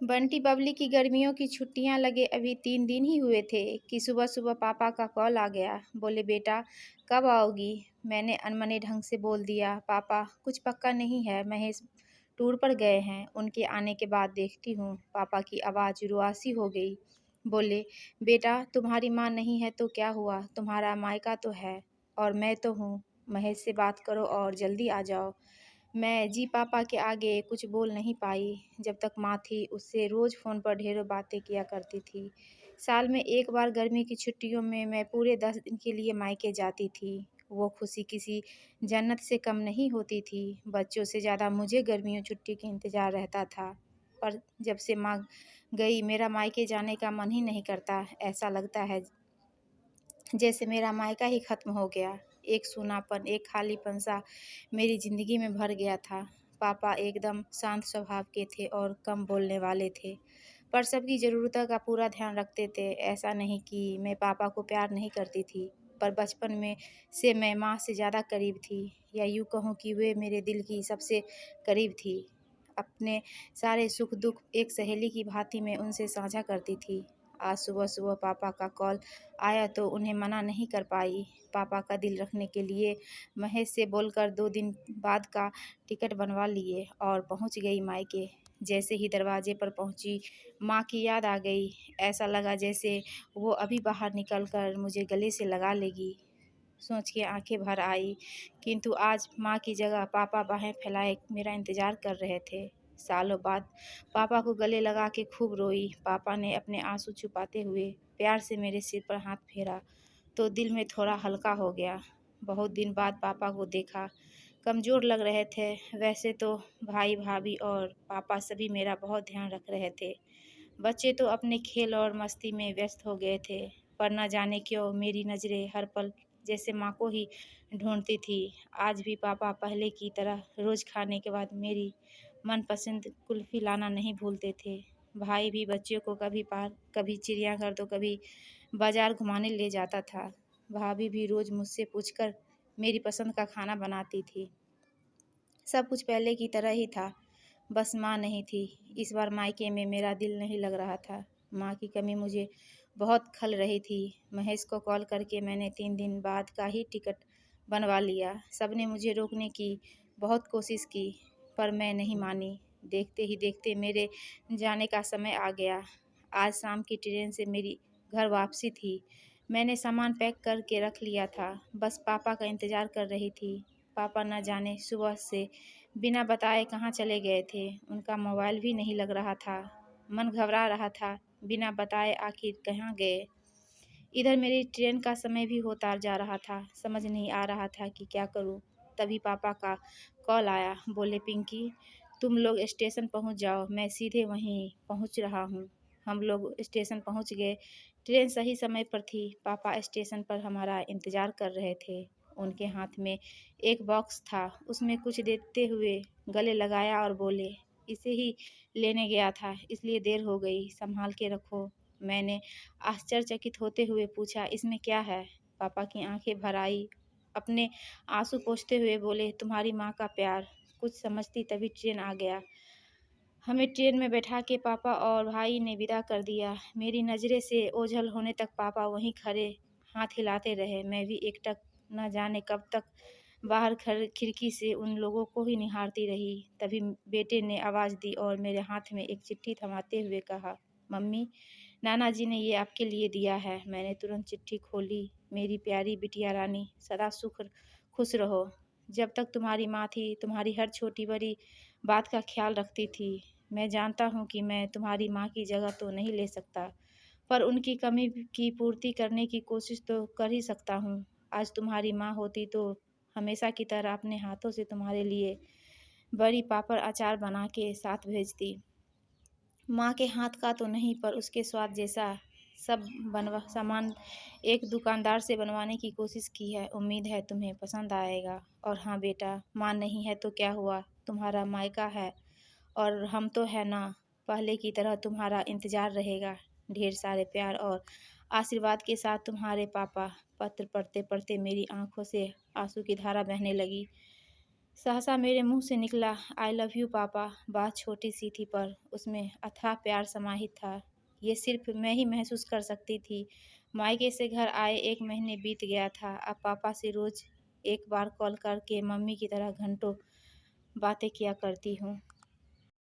बंटी बबली की गर्मियों की छुट्टियां लगे अभी 3 दिन ही हुए थे कि सुबह सुबह पापा का कॉल आ गया। बोले बेटा कब आओगी। मैंने अनमने ढंग से बोल दिया पापा कुछ पक्का नहीं है, महेश टूर पर गए हैं, उनके आने के बाद देखती हूँ। पापा की आवाज़ रुआसी हो गई। बोले बेटा तुम्हारी माँ नहीं है तो क्या हुआ, तुम्हारा मायका तो है और मैं तो हूँ। महेश से बात करो और जल्दी आ जाओ। मैं जी पापा के आगे कुछ बोल नहीं पाई। जब तक माँ थी उससे रोज़ फ़ोन पर ढेरों बातें किया करती थी। साल में एक बार गर्मी की छुट्टियों में मैं पूरे 10 दिन के लिए मायके जाती थी। वो खुशी किसी जन्नत से कम नहीं होती थी। बच्चों से ज़्यादा मुझे गर्मियों छुट्टी का इंतज़ार रहता था। पर जब से माँ गई मेरा मायके जाने का मन ही नहीं करता। ऐसा लगता है जैसे मेरा मायका ही ख़त्म हो गया। एक सूनापन, एक खालीपन-सा मेरी ज़िंदगी में भर गया था। पापा एकदम शांत स्वभाव के थे और कम बोलने वाले थे, पर सबकी ज़रूरतों का पूरा ध्यान रखते थे। ऐसा नहीं कि मैं पापा को प्यार नहीं करती थी, पर बचपन में से मैं माँ से ज़्यादा करीब थी, या यूँ कहूँ कि वे मेरे दिल की सबसे करीब थी। अपने सारे सुख-दुःख एक सहेली की भाँति मैं उनसे साझा करती थी। आज सुबह-सुबह पापा का कॉल आया तो उन्हें मना नहीं कर पाई। पापा का दिल रखने के लिए महेश से बोलकर 2 दिन बाद का टिकट बनवा लिए और पहुंच गई मायके। जैसे ही दरवाजे पर पहुंची, माँ की याद आ गई। ऐसा लगा जैसे वो अभी बाहर निकल कर मुझे गले से लगा लेगी। सोच के आंखें भर आई, किंतु आज माँ की जगह पापा बाहें फैलाए मेरा इंतज़ार कर रहे थे। सालों बाद पापा को गले लगा के खूब रोई। पापा ने अपने आंसू छुपाते हुए प्यार से मेरे सिर पर हाथ फेरा तो दिल में थोड़ा हल्का हो गया। बहुत दिन बाद पापा को देखा, कमज़ोर लग रहे थे। वैसे तो भाई भाभी और पापा सभी मेरा बहुत ध्यान रख रहे थे। बच्चे तो अपने खेल और मस्ती में व्यस्त हो गए थे, पर न जाने क्यों मेरी नज़रें हर पल जैसे माँ को ही ढूंढती थी। आज भी पापा पहले की तरह रोज़ खाने के बाद मेरी मनपसंद कुल्फ़ी लाना नहीं भूलते थे। भाई भी बच्चों को कभी पार्क, कभी चिड़ियाघर तो कभी बाज़ार घुमाने ले जाता था। भाभी भी रोज़ मुझसे पूछकर मेरी पसंद का खाना बनाती थी। सब कुछ पहले की तरह ही था, बस माँ नहीं थी। इस बार मायके में मेरा दिल नहीं लग रहा था। माँ की कमी मुझे बहुत खल रही थी। महेश को कॉल करके मैंने 3 दिन बाद का ही टिकट बनवा लिया। सबने मुझे रोकने की बहुत कोशिश की, पर मैं नहीं मानी। देखते ही देखते मेरे जाने का समय आ गया। आज शाम की ट्रेन से मेरी घर वापसी थी। मैंने सामान पैक करके रख लिया था, बस पापा का इंतज़ार कर रही थी। पापा न जाने सुबह से बिना बताए कहाँ चले गए थे। उनका मोबाइल भी नहीं लग रहा था। मन घबरा रहा था, बिना बताए आखिर कहाँ गए। इधर मेरी ट्रेन का समय भी होता जा रहा था। समझ नहीं आ रहा था कि क्या करूँ। तभी पापा का कॉल आया। बोले पिंकी तुम लोग स्टेशन पहुँच जाओ, मैं सीधे वहीं पहुँच रहा हूँ। हम लोग स्टेशन पहुँच गए। ट्रेन सही समय पर थी। पापा स्टेशन पर हमारा इंतज़ार कर रहे थे। उनके हाथ में एक बॉक्स था, उसमें कुछ देते हुए गले लगाया और बोले इसे ही लेने गया था, इसलिए देर हो गई, संभाल के रखो। मैंने आश्चर्यचकित होते हुए पूछा इसमें क्या है। पापा की आंखें भर आई। अपने आंसू पोंछते हुए बोले तुम्हारी माँ का प्यार। कुछ समझती तभी ट्रेन आ गया। हमें ट्रेन में बैठा के पापा और भाई ने विदा कर दिया। मेरी नज़रें से ओझल होने तक पापा वहीं खड़े हाथ हिलाते रहे। मैं भी एकटक न जाने कब तक बाहर खिड़की से उन लोगों को ही निहारती रही। तभी बेटे ने आवाज़ दी और मेरे हाथ में एक चिट्ठी थमाते हुए कहा मम्मी नाना जी ने ये आपके लिए दिया है। मैंने तुरंत चिट्ठी खोली। मेरी प्यारी बिटिया रानी सदा सुख खुश रहो। जब तक तुम्हारी माँ थी तुम्हारी हर छोटी बड़ी बात का ख्याल रखती थी। मैं जानता हूँ कि मैं तुम्हारी माँ की जगह तो नहीं ले सकता, पर उनकी कमी की पूर्ति करने की कोशिश तो कर ही सकता हूँ। आज तुम्हारी माँ होती तो हमेशा की तरह अपने हाथों से तुम्हारे लिए बड़ी पापड़ अचार बना के साथ भेजती। माँ के हाथ का तो नहीं, पर उसके स्वाद जैसा सब बनवा सामान एक दुकानदार से बनवाने की कोशिश की है। उम्मीद है तुम्हें पसंद आएगा। और हाँ बेटा, माँ नहीं है तो क्या हुआ, तुम्हारा मायका है और हम तो है ना। पहले की तरह तुम्हारा इंतज़ार रहेगा। ढेर सारे प्यार और आशीर्वाद के साथ तुम्हारे पापा। पत्र पढ़ते पढ़ते मेरी आंखों से आंसू की धारा बहने लगी। सहसा मेरे मुंह से निकला, आई लव यू पापा। बात छोटी सी थी पर उसमें अथाह प्यार समाहित था। ये सिर्फ मैं ही महसूस कर सकती थी। मायके से घर आए 1 महीने बीत गया था। अब पापा से रोज एक बार कॉल करके मम्मी की तरह घंटों बातें किया करती हूँ।